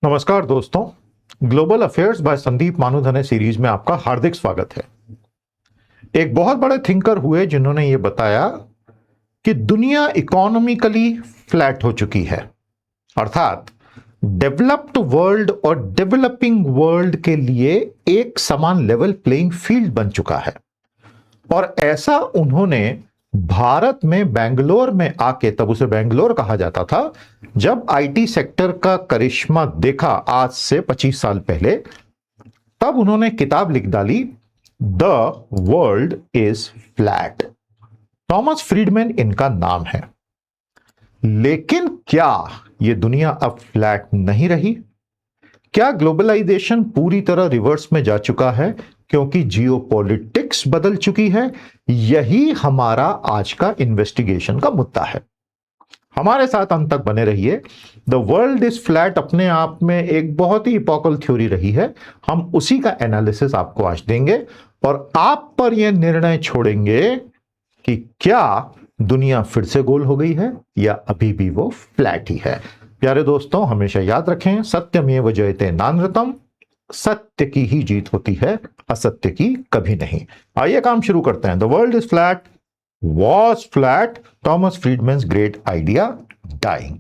नमस्कार दोस्तों, global affairs by Sandeep Manudhane series में आपका हार्दिक स्वागत है। एक बहुत बड़े थिंकर हुए जिन्होंने ये बताया कि दुनिया इकोनॉमिकली फ्लैट हो चुकी है, अर्थात डेवलप्ड वर्ल्ड और डेवलपिंग वर्ल्ड के लिए एक समान लेवल प्लेइंग फील्ड बन चुका है। और ऐसा उन्होंने भारत में बेंगलोर में आके, तब उसे बेंगलोर कहा जाता था, जब आईटी सेक्टर का करिश्मा देखा आज से 25 साल पहले, तब उन्होंने किताब लिख डाली, the world is flat. Thomas Friedman इनका नाम है। लेकिन क्या यह दुनिया अब फ्लैट नहीं रही? क्या ग्लोबलाइजेशन पूरी तरह रिवर्स में जा चुका है क्योंकि जियोपॉलिटिक्स बदल चुकी है? यही हमारा आज का इन्वेस्टिगेशन का मुद्दा है। हमारे साथ अंत तक बने रहिए। द वर्ल्ड इज फ्लैट अपने आप में एक बहुत ही इपोकल थ्योरी रही है। हम उसी का एनालिसिस आपको आज देंगे और आप पर यह निर्णय छोड़ेंगे कि क्या दुनिया फिर से गोल हो गई है या अभी भी वो फ्लैट ही है। प्यारे दोस्तों, हमेशा याद रखें, सत्यमेव जयते नानृतम, सत्य की ही जीत होती है, असत्य की कभी नहीं। आइए काम शुरू करते हैं। The world is flat, was flat, Thomas Friedman's great idea dying.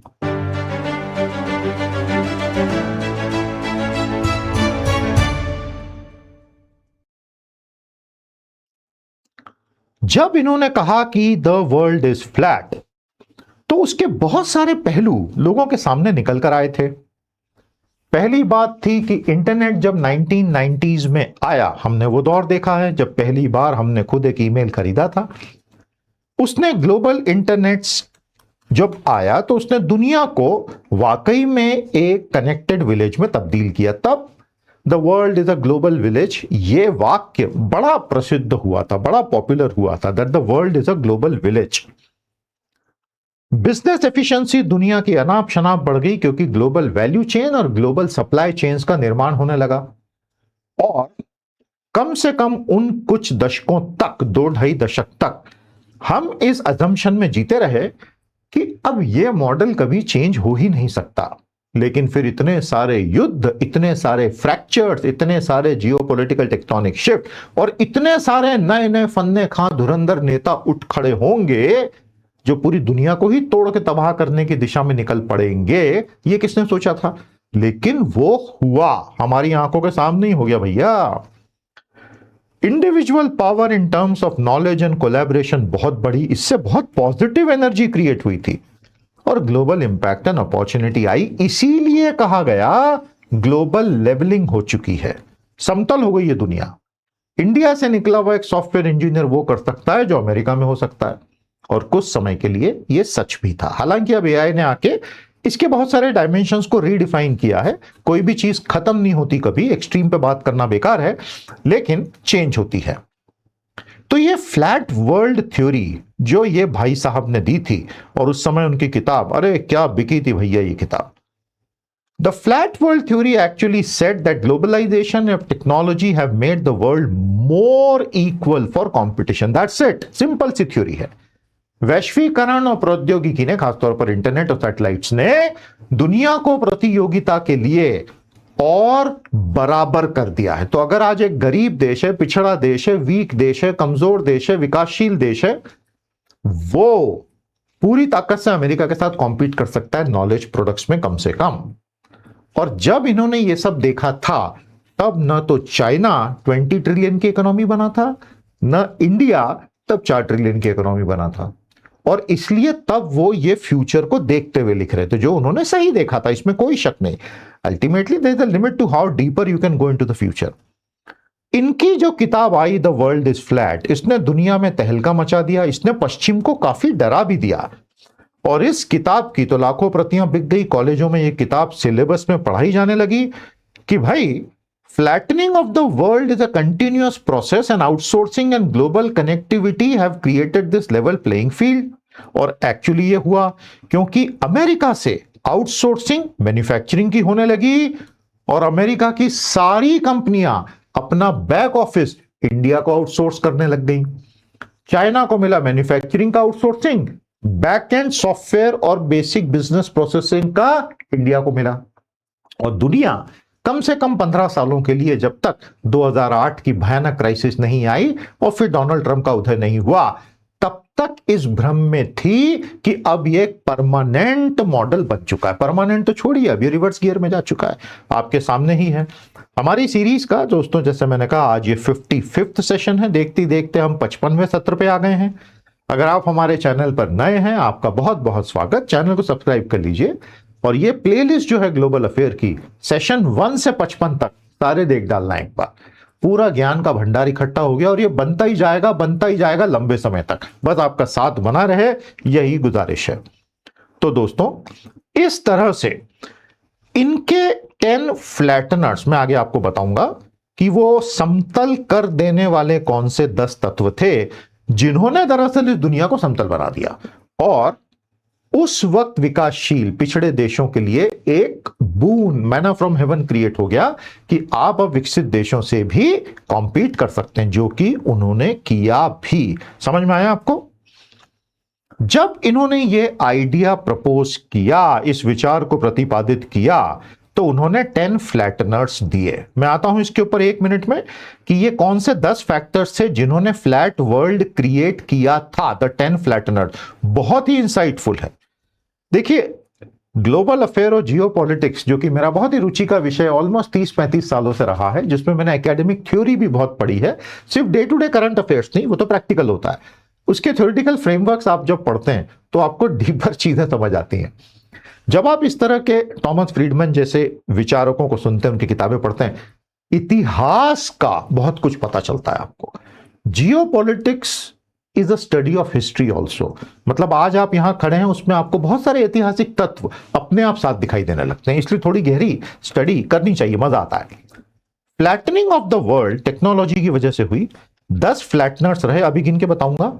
जब इन्होंने कहा कि द वर्ल्ड इज फ्लैट, तो उसके बहुत सारे पहलू लोगों के सामने निकल कर आए थे। पहली बात थी कि इंटरनेट जब 1990s में आया, हमने वो दौर देखा है जब पहली बार हमने खुद एक ईमेल खरीदा था। उसने ग्लोबल इंटरनेट जब आया तो उसने दुनिया को वाकई में एक कनेक्टेड विलेज में तब्दील किया। तब the world is a global village, ये वाक्य बड़ा प्रसिद्ध हुआ था, बड़ा पॉपुलर हुआ था, that the world is a global village. Business efficiency दुनिया की अनाप शनाप बढ़ गई क्योंकि ग्लोबल वैल्यू चेन और ग्लोबल सप्लाई चेन्स का निर्माण होने लगा। और कम से कम उन कुछ दशकों तक, 2-2.5 दशक तक हम इस अजम्पशन में जीते रहे कि अब यह मॉडल कभी चेंज हो ही नहीं सकता। लेकिन फिर इतने सारे युद्ध, इतने सारे फ्रैक्चर्स, इतने सारे जियोपॉलिटिकल टेक्टोनिक शिफ्ट और इतने सारे नए नए फन्ने खां धुरंधर नेता उठ खड़े होंगे जो पूरी दुनिया को ही तोड़ के तबाह करने की दिशा में निकल पड़ेंगे। ये किसने सोचा था? लेकिन वो हुआ, हमारी आंखों के सामने ही हो गया भैया। Individual power in terms of knowledge and collaboration बहुत बढ़ी, इससे बहुत पॉजिटिव एनर्जी क्रिएट हुई थी और ग्लोबल इंपैक्ट एंड अपॉर्चुनिटी आई। इसीलिए कहा गया ग्लोबल लेवलिंग हो चुकी है, समतल हो गई है दुनिया। इंडिया से निकला हुआ एक सॉफ्टवेयर इंजीनियर वो कर सकता है जो अमेरिका में हो सकता है, और कुछ समय के लिए यह सच भी था। हालांकि अब एआई ने आके इसके बहुत सारे डायमेंशंस को रीडिफाइन किया है। कोई भी चीज खत्म नहीं होती कभी, एक्सट्रीम पे बात करना बेकार है, लेकिन चेंज होती है। तो ये फ्लैट वर्ल्ड थ्योरी जो ये भाई साहब ने दी थी, और उस समय उनकी किताब, अरे क्या बिकी थी भैया ये किताब। The flat world theory actually said that globalization of technology have made the world more equal for competition. That's it. Simple सी थ्योरी है। वैश्वीकरण और प्रौद्योगिकी ने, खासतौर पर इंटरनेट और सैटेलाइट्स ने, दुनिया को प्रतियोगिता के लिए और बराबर कर दिया है। तो अगर आज एक गरीब देश है, पिछड़ा देश है, वीक देश है, कमजोर देश है, विकासशील देश है, वो पूरी ताकत से अमेरिका के साथ कॉम्पीट कर सकता है नॉलेज प्रोडक्ट्स में, कम से कम। और जब इन्होंने ये सब देखा था, तब न तो चाइना 20 ट्रिलियन की इकोनॉमी बना था, न इंडिया तब 4 ट्रिलियन की इकोनॉमी बना था। और इसलिए तब वो ये फ्यूचर को देखते हुए लिख रहे थे, जो उन्होंने सही देखा था, इसमें कोई शक नहीं। Ultimately there is a limit to how deeper you can go into the future. इनकी जो किताब आई, द वर्ल्ड इज फ्लैट, इसने दुनिया में तहलका मचा दिया, इसने पश्चिम को काफी डरा भी दिया। और इस किताब की तो लाखों प्रतियां बिक गई, कॉलेजों में ये किताब सिलेबस में पढ़ाई जाने लगी कि भाई flattening of the world is a continuous process and outsourcing and global connectivity have created this level playing field। और एक्चुअली ये हुआ क्योंकि अमेरिका से आउटसोर्सिंग मैन्युफैक्चरिंग की होने लगी और अमेरिका की सारी कंपनियां अपना बैक ऑफिस इंडिया को आउटसोर्स करने लग गई। चाइना को मिला मैन्युफैक्चरिंग का आउटसोर्सिंग, बैक एंड सॉफ्टवेयर और बेसिक बिजनेस प्रोसेसिंग का इंडिया को मिला। और दुनिया कम से कम 15 सालों के लिए, जब तक 2008 की भयानक क्राइसिस नहीं आई और फिर डोनाल्ड ट्रंप का उदय नहीं हुआ, तब तक इस भ्रम में थी कि अब ये एक परमानेंट मॉडल बन चुका है। परमानेंट तो छोड़िए, अब ये रिवर्स गियर में जा चुका है, आपके सामने ही है। हमारी सीरीज का दोस्तों, जैसे मैंने कहा, आज ये 55th सेशन है। देखते देखते हम 55वें सत्र पे आ गए हैं। अगर आप हमारे चैनल पर नए हैं, आपका बहुत बहुत स्वागत। चैनल को सब्सक्राइब कर लीजिए और ये प्लेलिस्ट जो है ग्लोबल अफेयर की, सेशन 1 से 55 तक सारे देख डालना एक बार। पूरा ज्ञान का भंडार इकट्ठा हो गया और ये बनता ही जाएगा लंबे समय तक। बस आपका साथ बना रहे, यही गुजारिश है। तो दोस्तों, इस तरह से इनके 10 फ्लैटनर्स, मैं आगे आपको बताऊंगा कि वो समतल कर देने वाले कौन से 10 तत्व थे जिन्होंने दरअसल इस दुनिया को समतल बना दिया और उस वक्त विकासशील पिछड़े देशों के लिए एक बून, मैना फ्रॉम हेवन क्रिएट हो गया कि आप अब विकसित देशों से भी कॉम्पीट कर सकते हैं, जो कि उन्होंने किया भी। समझ में आया आपको? जब इन्होंने ये आइडिया प्रपोज किया, इस विचार को प्रतिपादित किया, तो उन्होंने 10 फ्लैटनर्स दिए। मैं आता हूं इसके ऊपर 1 मिनट में कि ये कौन से 10 फैक्टर्स थे जिन्होंने फ्लैट वर्ल्ड क्रिएट किया था। द 10 फ्लैटनर्स बहुत ही इंसाइटफुल है। देखिए, ग्लोबल अफेयर और जियो पॉलिटिक्स, जो कि मेरा बहुत ही रुचि का विषय ऑलमोस्ट 30-35 सालों से रहा है, जिसमें मैंने एकेडमिक थ्योरी भी बहुत पढ़ी है, सिर्फ day to day current affairs नहीं, वो तो प्रैक्टिकल होता है। उसके थ्योरेटिकल फ्रेमवर्क्स आप जब पढ़ते हैं तो आपको डीपर चीजें समझ आती हैं। जब आप इस तरह के टॉमस फ्रीडमैन जैसे विचारकों को सुनते हैं, उनकी किताबें पढ़ते हैं, इतिहास का बहुत कुछ पता चलता है आपको। जियो politics is a study of history also. मतलब आज आप यहां खड़े हैं, उसमें आपको बहुत सारे ऐतिहासिक तत्व अपने आप साथ दिखाई देने लगते हैं, इसलिए थोड़ी गहरी स्टडी करनी चाहिए, मजा आता है। Flattening of the world technology की वजह से हुई। 10 फ्लैटनर्स रहे, अभी गिन के बताऊंगा।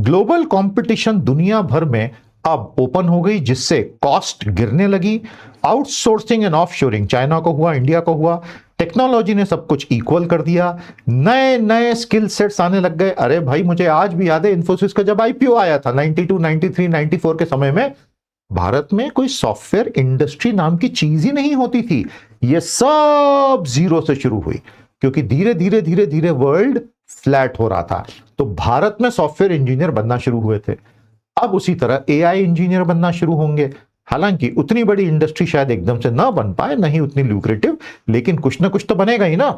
ग्लोबल कंपटीशन दुनिया भर में अब ओपन हो गई, जिससे कॉस्ट गिरने लगी। आउटसोर्सिंग एंड ऑफशोरिंग, चाइना को हुआ, इंडिया को हुआ। टेक्नोलॉजी ने सब कुछ इक्वल कर दिया। नए नए स्किल सेट्स आने लग गए। अरे भाई, मुझे आज भी याद है इन्फोसिस का जब आईपीओ आया था 92, 93, 94 के समय में, भारत में कोई सॉफ्टवेयर इंडस्ट्री नाम की चीज ही नहीं होती थी। ये सब जीरो से शुरू हुई, क्योंकि धीरे धीरे धीरे धीरे वर्ल्ड फ्लैट हो रहा था। तो भारत में सॉफ्टवेयर इंजीनियर बनना शुरू हुए थे। अब उसी तरह एआई इंजीनियर बनना शुरू होंगे। हालांकि उतनी बड़ी इंडस्ट्री शायद एकदम से ना बन पाए, नहीं उतनी ल्यूक्रेटिव, लेकिन कुछ ना कुछ तो बनेगा ही ना।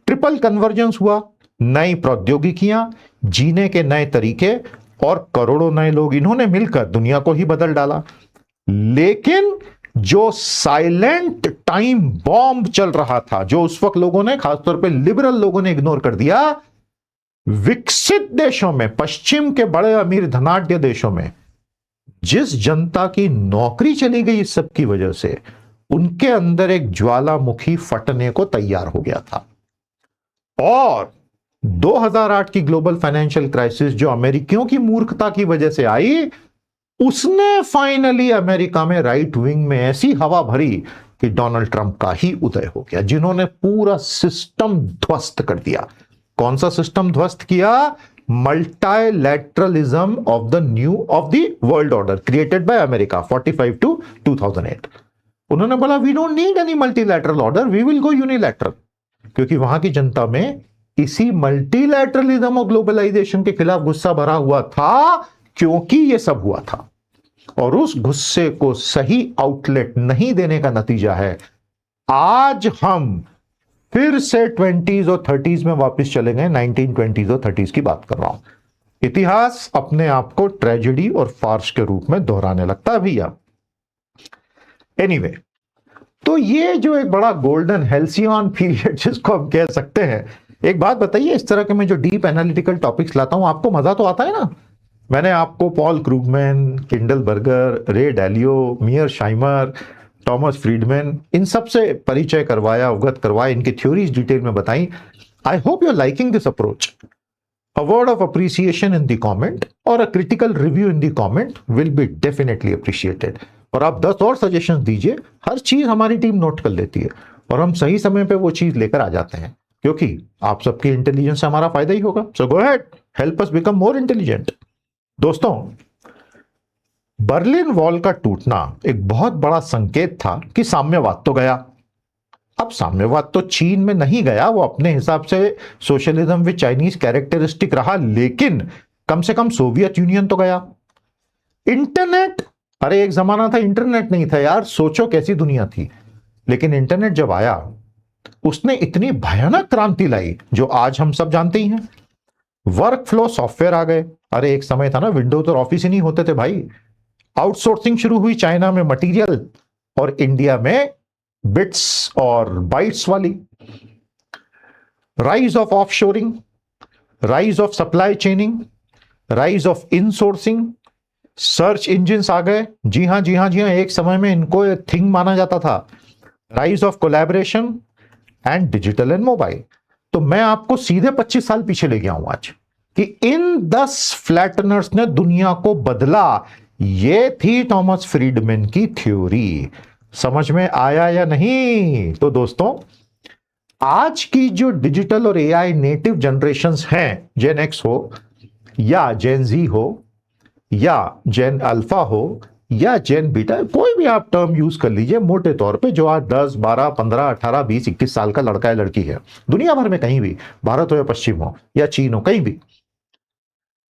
ट्रिपल कन्वर्जेंस हुआ, नई प्रौद्योगिकियां, जीने के नए तरीके और करोड़ों नए लोग, इन्होंने मिलकर दुनिया को ही बदल डाला। लेकिन जो साइलेंट टाइम बॉम्ब चल रहा था, जो उस वक्त लोगों ने, खासतौर पे लिबरल लोगों ने इग्नोर कर दिया, विकसित देशों में, पश्चिम के बड़े अमीर धनाढ्य देशों में जिस जनता की नौकरी चली गई इस सब की वजह से, उनके अंदर एक ज्वालामुखी फटने को तैयार हो गया था। और 2008 की ग्लोबल फाइनेंशियल क्राइसिस, जो अमेरिकियों की मूर्खता की वजह से आई, उसने फाइनली अमेरिका में राइट विंग में ऐसी हवा भरी कि डोनाल्ड ट्रंप का ही उदय हो गया, जिन्होंने पूरा सिस्टम ध्वस्त कर दिया। कौन सा सिस्टम ध्वस्त किया? Multilateralism of the world order created by America 45 to 2008। उन्होंने बोला, we don't need any multilateral order, we will go unilateral. क्योंकि वहां की जनता में इसी मल्टीलैटरलिज्म और ग्लोबलाइजेशन के खिलाफ गुस्सा भरा हुआ था, क्योंकि यह सब हुआ था। और उस गुस्से को सही आउटलेट नहीं देने का नतीजा है आज हम फिर से 20s और 30s में वापस चले गए। 1920s और 30s की बात कर रहा हूं। इतिहास अपने आप को ट्रेजेडी और फार्स के रूप में दोहराने लगता है भैया। एनीवे, तो ये जो एक बड़ा गोल्डन हेल्सियन पीरियड जिसको हम कह सकते हैं। एक बात बताइए, इस तरह के मैं जो डीप एनालिटिकल टॉपिक्स लाता हूं, आपको मजा तो आता है ना? मैंने आपको पॉल क्रूगमैन, किंडल बर्गर, रे डैलियो, मियर शाइमर, टॉमस फ्रीडमैन, इन सब से परिचय करवाया, अवगत करवाया, इनकी थ्योरीज डिटेल में बताई। I hope you are liking this approach. A word of appreciation in the comment or a critical review in the comment will be definitely appreciated। और आप 10 और सजेशंस दीजिए, हर चीज हमारी टीम नोट कर लेती है और हम सही समय पे वो चीज लेकर आ जाते हैं, क्योंकि आप सबकी इंटेलिजेंस से हमारा फायदा ही होगा। So go ahead, help us become more intelligent. दोस्तों, बर्लिन वॉल का टूटना एक बहुत बड़ा संकेत था कि साम्यवाद तो गया। अब साम्यवाद तो चीन में नहीं गया, वो अपने हिसाब से सोशलिज्म विद चाइनीज कैरेक्टरिस्टिक रहा, लेकिन कम से कम सोवियत यूनियन तो गया। इंटरनेट, अरे एक जमाना था इंटरनेट नहीं था यार, सोचो कैसी दुनिया थी। लेकिन इंटरनेट जब आया उसने इतनी भयानक क्रांति लाई जो आज हम सब जानते ही हैं। वर्क फ्लो सॉफ्टवेयर आ गए। अरे एक समय था ना विंडोज और ऑफिस ही नहीं होते थे भाई। आउटसोर्सिंग शुरू हुई चाइना में मटेरियल, और इंडिया में बिट्स और बाइट्स वाली। Rise of offshoring, rise of supply chaining, rise of insourcing, search engines आ गए। जी हां जी हां जी हां, एक समय में इनको थिंग माना जाता था। Rise of collaboration and digital and mobile. तो मैं आपको सीधे 25 साल पीछे ले गया हूं आज कि इन 10 फ्लैटनर्स ने दुनिया को बदला। ये थी थॉमस फ्रीडमैन की थ्योरी। समझ में आया या नहीं? तो दोस्तों, आज की जो डिजिटल और एआई नेटिव जनरेशंस हैं, जेन एक्स हो या जेन जी हो या जेन अल्फा हो या जेन बीटा, कोई भी आप टर्म यूज कर लीजिए, मोटे तौर पे जो आज 10, 12, 15, 18, 20, 21 साल का लड़का है लड़की है, दुनिया भर में कहीं भी, भारत हो या पश्चिम हो या चीन हो, कहीं भी,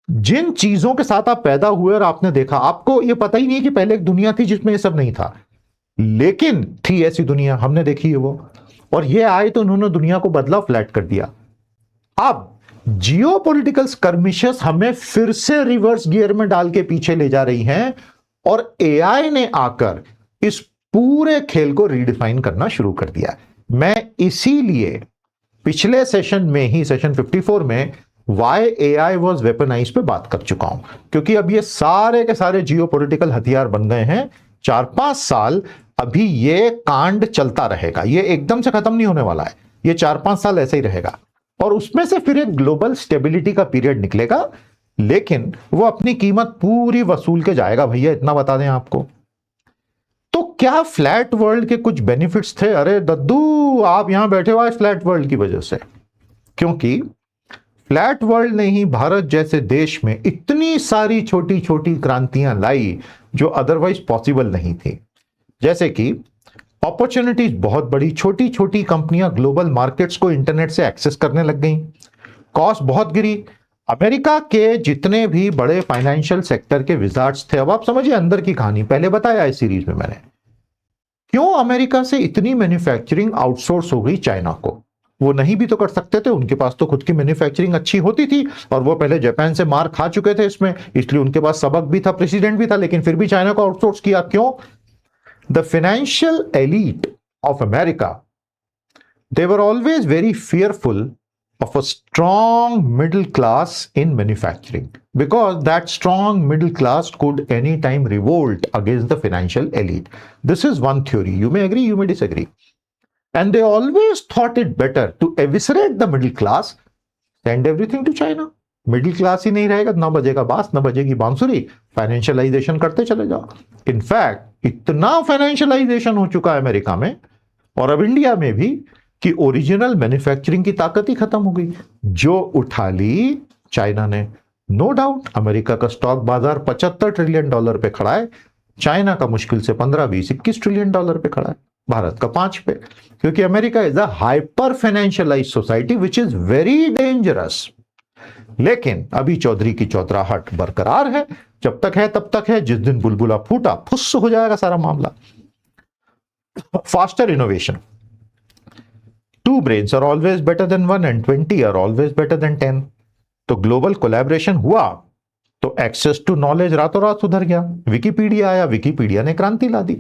जिन चीजों के साथ आप पैदा हुए और आपने देखा, आपको यह पता ही नहीं कि पहले एक दुनिया थी जिसमें यह सब नहीं था, लेकिन थी ऐसी दुनिया, हमने देखी है वो, और ये आए तो उन्होंने दुनिया को बदला, फ्लैट कर दिया। अब जियोपॉलिटिकल स्कर्मिशेस हमें फिर से रिवर्स गियर में डाल के पीछे ले जा रही हैं, और एआई ने आकर इस पूरे खेल को रीडिफाइन करना शुरू कर दिया। मैं इसीलिए पिछले सेशन में ही, सेशन 54 में, वाई एआई वॉज वेपनाइज पे बात कर चुका हूं, क्योंकि अब ये सारे के सारे जियोपॉलिटिकल हथियार बन गए हैं। 4-5 साल अभी ये कांड चलता रहेगा, ये एकदम से खत्म नहीं होने वाला है, ये 4-5 साल ऐसे ही रहेगा, और उसमें से फिर एक ग्लोबल स्टेबिलिटी का पीरियड निकलेगा, लेकिन वो अपनी कीमत पूरी वसूल के जाएगा भैया, इतना बता दें आपको। तो क्या फ्लैट वर्ल्ड के कुछ बेनिफिट्स थे? अरे दद्दू, आप यहां बैठे हो आज फ्लैट वर्ल्ड की वजह से, क्योंकि फ्लैट वर्ल्ड ने ही भारत जैसे देश में इतनी सारी छोटी छोटी क्रांतियां लाई जो अदरवाइज पॉसिबल नहीं थी। जैसे कि अपॉर्चुनिटीज बहुत बड़ी, छोटी छोटी कंपनियां ग्लोबल मार्केट्स को इंटरनेट से एक्सेस करने लग गई, कॉस्ट बहुत गिरी। अमेरिका के जितने भी बड़े फाइनेंशियल सेक्टर के विजार्ड्स थे, अब आप समझिए अंदर की कहानी, पहले बताया इस सीरीज में मैंने, क्यों अमेरिका से इतनी मैन्युफैक्चरिंग आउटसोर्स हो गई चाइना को। वो नहीं भी तो कर सकते थे, उनके पास तो खुद की मैन्युफैक्चरिंग अच्छी होती थी, और वो पहले जापान से मार खा चुके थे इसमें, इसलिए उनके पास सबक भी था, प्रेसिडेंट भी था, लेकिन फिर भी चाइना को आउटसोर्स किया। क्यों? The financial elite of America, they were always very fearful of a strong middle class in manufacturing, because that strong middle class could anytime revolt against the financial elite. This is one theory. You may agree, you may disagree. And they always thought it better to eviscerate the middle class, send everything to China. Middle class ही नहीं रहेगा, ना बजेगा बांस, ना बजेगी बांसुरी, financialisation करते चले जाओ। इनफैक्ट इतना फाइनेंशियलाइजेशन हो चुका है अमेरिका में और अब इंडिया में भी कि ओरिजिनल मैन्युफैक्चरिंग की ताकत ही खत्म हो गई, जो उठा ली चाइना ने। नो डाउट अमेरिका का स्टॉक बाजार $75 ट्रिलियन पे खड़ा है, चाइना का मुश्किल से 15, 20, $21 ट्रिलियन पे खड़ा है, भारत का 5 पे, क्योंकि America is a hyper financialized society which is very dangerous. लेकिन अभी चौधरी की चौधराहट बरकरार है, जब तक है तब तक है, जिस दिन बुलबुला फूटा फुस हो जाएगा सारा मामला। Faster innovation, 2 brains are always better than 1 and 20 are always better than 10। तो ग्लोबल कोलैबोरेशन हुआ तो एक्सेस टू नॉलेज रातों रात सुधर गया, विकिपीडिया आया, विकिपीडिया ने क्रांति ला दी।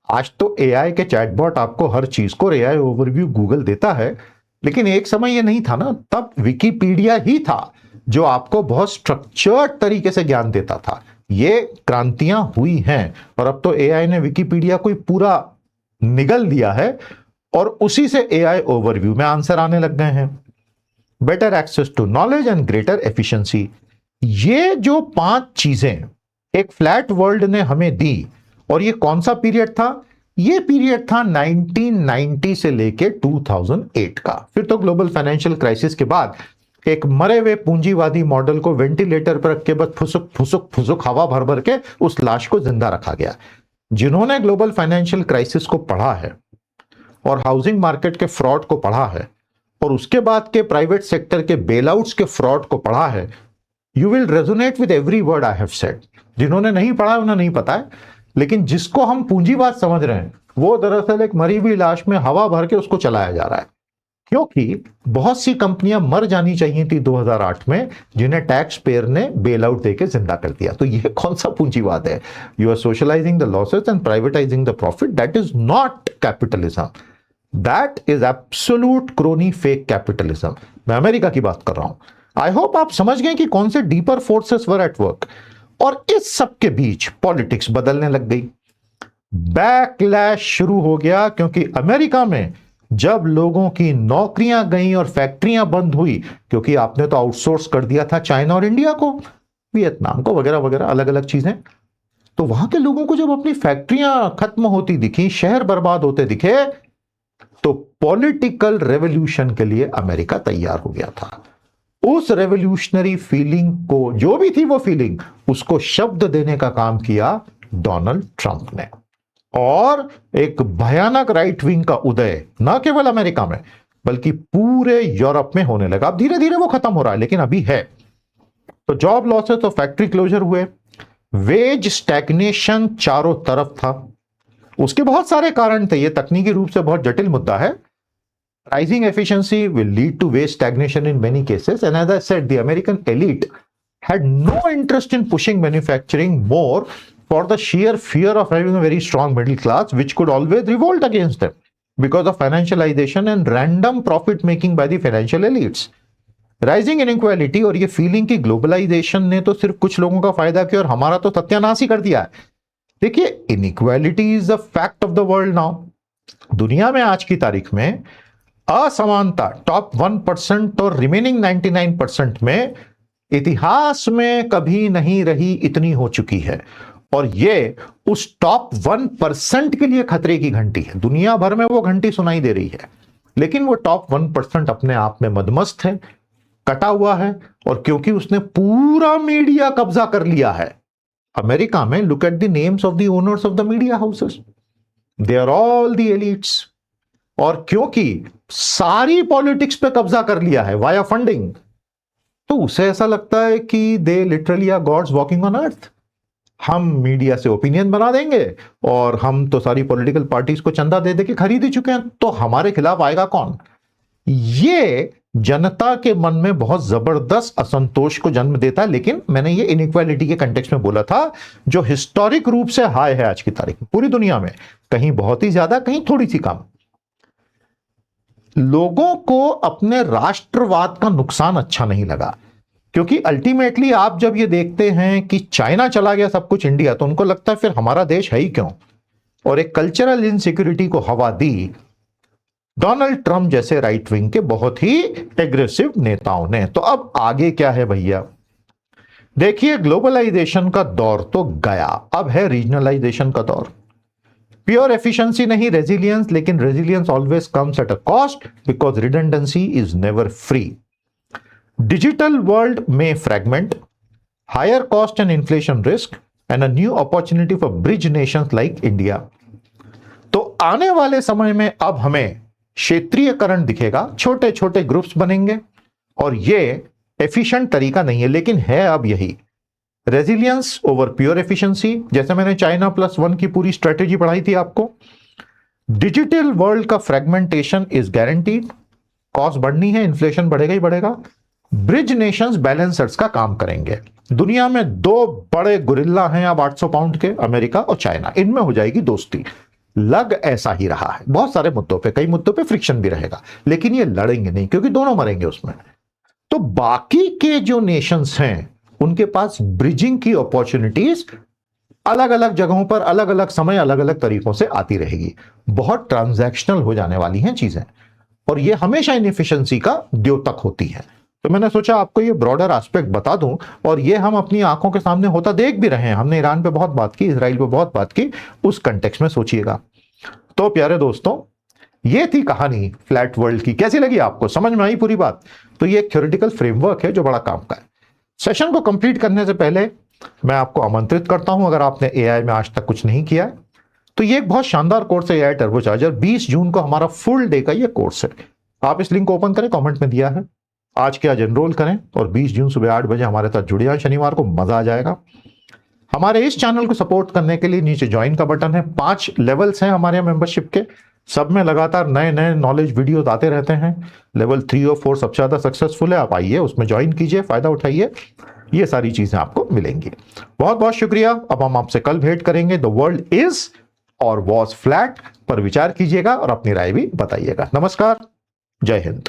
आज तो एआई के चैटबॉट आपको हर चीज को एआई ओवरव्यू गूगल देता है, लेकिन एक समय ये नहीं था ना, तब विकिपीडिया ही था जो आपको बहुत स्ट्रक्चर्ड तरीके से ज्ञान देता था। ये क्रांतियां हुई हैं, और अब तो एआई ने विकिपीडिया को पूरा निगल दिया है, और उसी से एआई ओवरव्यू में आंसर आने लग गए हैं। Better access to knowledge and greater efficiency, ये जो 5 चीजें एक फ्लैट वर्ल्ड ने हमें दी, और ये कौन सा पीरियड था? ये पीरियड था 1990 से लेके 2008 का। फिर तो ग्लोबल फाइनेंशियल क्राइसिस के बाद एक मरे हुए पूंजीवादी मॉडल को वेंटिलेटर पर रख के बस फुसुक फुसुक फुसुक हवा भर भर के उस लाश को जिंदा रखा गया। जिन्होंने ग्लोबल फाइनेंशियल क्राइसिस को पढ़ा है और हाउसिंग मार्केट के फ्रॉड को पढ़ा है और उसके बाद के प्राइवेट सेक्टर के बेलआउट्स के फ्रॉड को पढ़ा है, you will resonate with every word I have said. जिन्होंने नहीं पढ़ा उन्हें नहीं पता है, लेकिन जिसको हम पूंजीवाद समझ रहे हैं वो दरअसल एक मरी हुई लाश में हवा भर के उसको चलाया जा रहा है। क्योंकि बहुत सी कंपनियां मर जानी चाहिए थी 2008 में, जिन्हें टैक्स पेयर ने बेल आउट देके जिंदा कर दिया। तो यह कौन सा पूंजीवाद है? You are socialising the losses and privatising the profit. That is not capitalism, that is absolute crony fake capitalism. मैं अमेरिका की बात कर रहा हूं। आई होप आप समझ गए कि कौन से deeper forces were at work. और इस सब के बीच पॉलिटिक्स बदलने लग गई, बैकलैश शुरू हो गया, क्योंकि अमेरिका में जब लोगों की नौकरियां गई और फैक्ट्रियां बंद हुई, क्योंकि आपने तो आउटसोर्स कर दिया था चाइना और इंडिया को, वियतनाम को, वगैरह वगैरह अलग अलग चीजें, तो वहां के लोगों को जब अपनी फैक्ट्रियां खत्म होती दिखी, शहर बर्बाद होते दिखे, तो पॉलिटिकल रेवोल्यूशन के लिए अमेरिका तैयार हो गया था। उस रेवोल्यूशनरी फीलिंग को, जो भी थी वो फीलिंग, उसको शब्द देने का काम किया डोनाल्ड ट्रंप ने। और एक भयानक राइट विंग का उदय न केवल अमेरिका में बल्कि पूरे यूरोप में होने लगा। अब धीरे धीरे वो खत्म हो रहा है, लेकिन अभी है। तो जॉब लॉसेस, तो फैक्ट्री क्लोजर हुए, वेज स्टैग्नेशन चारों तरफ था। उसके बहुत सारे कारण थे, ये तकनीकी रूप से बहुत जटिल मुद्दा है। Rising efficiency will lead to wage stagnation in many cases, and as I said the American elite had no interest in pushing manufacturing more for the sheer fear of having a very strong middle class which could always revolt against them because of financialization and random profit making by the financial elites. Rising inequality और ये feeling की globalisation ने तो सिर्फ कुछ लोगों का फायदा किया और हमारा तो सत्यानाश ही कर दिया है। देखिए, inequality is a fact of the world now. दुनिया में आज की तारीख में असमानता टॉप 1% और रिमेनिंग 99% में इतिहास में कभी नहीं रही इतनी हो चुकी है। और ये उस टॉप 1% के लिए खतरे की घंटी है। दुनिया भर में वो घंटी सुनाई दे रही है, लेकिन वो टॉप 1% अपने आप में मदमस्त है, कटा हुआ है। और क्योंकि उसने पूरा मीडिया कब्जा कर लिया है अमेरिका में, look at the names of the owners of the media houses, they are all the elites. और क्योंकि सारी पॉलिटिक्स पे कब्जा कर लिया है वाया फंडिंग, तो उसे ऐसा लगता है कि they literally are gods walking on earth. हम मीडिया से ओपिनियन बना देंगे और हम तो सारी पॉलिटिकल पार्टीज को चंदा दे दे के खरीद ही चुके हैं, तो हमारे खिलाफ आएगा कौन? ये जनता के मन में बहुत जबरदस्त असंतोष को जन्म देता है। लेकिन मैंने ये इनइक्वालिटी के कंटेक्स्ट में बोला था, जो हिस्टोरिक रूप से हाई है आज की तारीख में पूरी दुनिया में, कहीं बहुत ही ज्यादा, कहीं थोड़ी सी कम। लोगों को अपने राष्ट्रवाद का नुकसान अच्छा नहीं लगा, क्योंकि अल्टीमेटली आप जब ये देखते हैं कि चाइना चला गया सब कुछ इंडिया, तो उनको लगता है फिर हमारा देश है ही क्यों। और एक कल्चरल इनसिक्योरिटी को हवा दी डोनाल्ड ट्रंप जैसे राइट विंग के बहुत ही एग्रेसिव नेताओं ने। तो अब आगे क्या है भैया? देखिए, ग्लोबलाइजेशन का दौर तो गया, अब है रीजनलाइजेशन का दौर। प्योर एफिशिएंसी नहीं, रेजिलियंस, लेकिन resilience always comes at a cost because redundancy is never free. Digital world में fragment, higher cost and inflation risk, and a new opportunity for bridge nations like India. तो आने वाले समय में अब हमें क्षेत्रीयकरण दिखेगा, छोटे छोटे ग्रुप्स बनेंगे, और ये एफिशिएंट तरीका नहीं है, लेकिन है अब यही। रेजिलियंस ओवर प्योर एफिशिएंसी, जैसे मैंने चाइना +1 की पूरी स्ट्रेटेजी पढ़ाई थी आपको। डिजिटल वर्ल्ड का फ्रेगमेंटेशन इज गारंटीड, कॉस्ट बढ़नी है, इन्फ्लेशन बढ़ेगा ही बढ़ेगा। ब्रिज नेशंस बैलेंसर्स का काम करेंगे। दुनिया में दो बड़े गुरिल्ला हैं अब 800 पाउंड के, अमेरिका और चाइना, इनमें हो जाएगी दोस्ती। लग ऐसा ही रहा है बहुत सारे मुद्दों पे, कई मुद्दों पे फ्रिक्शन भी रहेगा, लेकिन ये लड़ेंगे नहीं क्योंकि दोनों मरेंगे उसमें। तो बाकी के जो नेशंस हैं उनके पास ब्रिजिंग की अपॉर्चुनिटीज अलग अलग जगहों पर, अलग अलग समय, अलग अलग तरीकों से आती रहेगी। बहुत ट्रांजैक्शनल हो जाने वाली हैं चीजें, और ये हमेशा इनएफिशिएंसी का द्योतक होती है। तो मैंने सोचा आपको ये ब्रॉडर एस्पेक्ट बता दूं, और ये हम अपनी आंखों के सामने होता देख भी रहे हैं। हमने ईरान पे बहुत बात की, इजराइल पे बहुत बात की, उस कंटेक्स्ट में सोचिएगा। तो प्यारे दोस्तों, ये थी कहानी फ्लैट वर्ल्ड की। कैसी लगी आपको, समझ में आई पूरी बात? तो ये एक थ्योरेटिकल फ्रेमवर्क है जो बड़ा काम का है। सेशन को कंप्लीट करने से पहले मैं आपको आमंत्रित करता हूं, अगर आपने एआई में आज तक कुछ नहीं किया है तो ये एक बहुत शानदार कोर्स है एआई टर्बोचार्जर। 20 जून को हमारा फुल डे का ये कोर्स है। आप इस लिंक को ओपन करें, कमेंट में दिया है, आज के आज एनरोल करें और 20 जून सुबह 8 बजे हमारे साथ जुड़े हैं। शनिवार को मजा आ जाएगा। हमारे इस चैनल को सपोर्ट करने के लिए नीचे ज्वाइन का बटन है। 5 लेवल्स हैं हमारे मेंबरशिप के, सब में लगातार नए नए नॉलेज वीडियोस आते रहते हैं। लेवल 3 और 4 सबसे ज्यादा सक्सेसफुल है, आप आइए उसमें ज्वाइन कीजिए, फायदा उठाइए, ये सारी चीजें आपको मिलेंगी। बहुत बहुत शुक्रिया। अब हम आपसे कल भेंट करेंगे। द वर्ल्ड इज और वॉज फ्लैट पर विचार कीजिएगा और अपनी राय भी बताइएगा। नमस्कार, जय हिंद।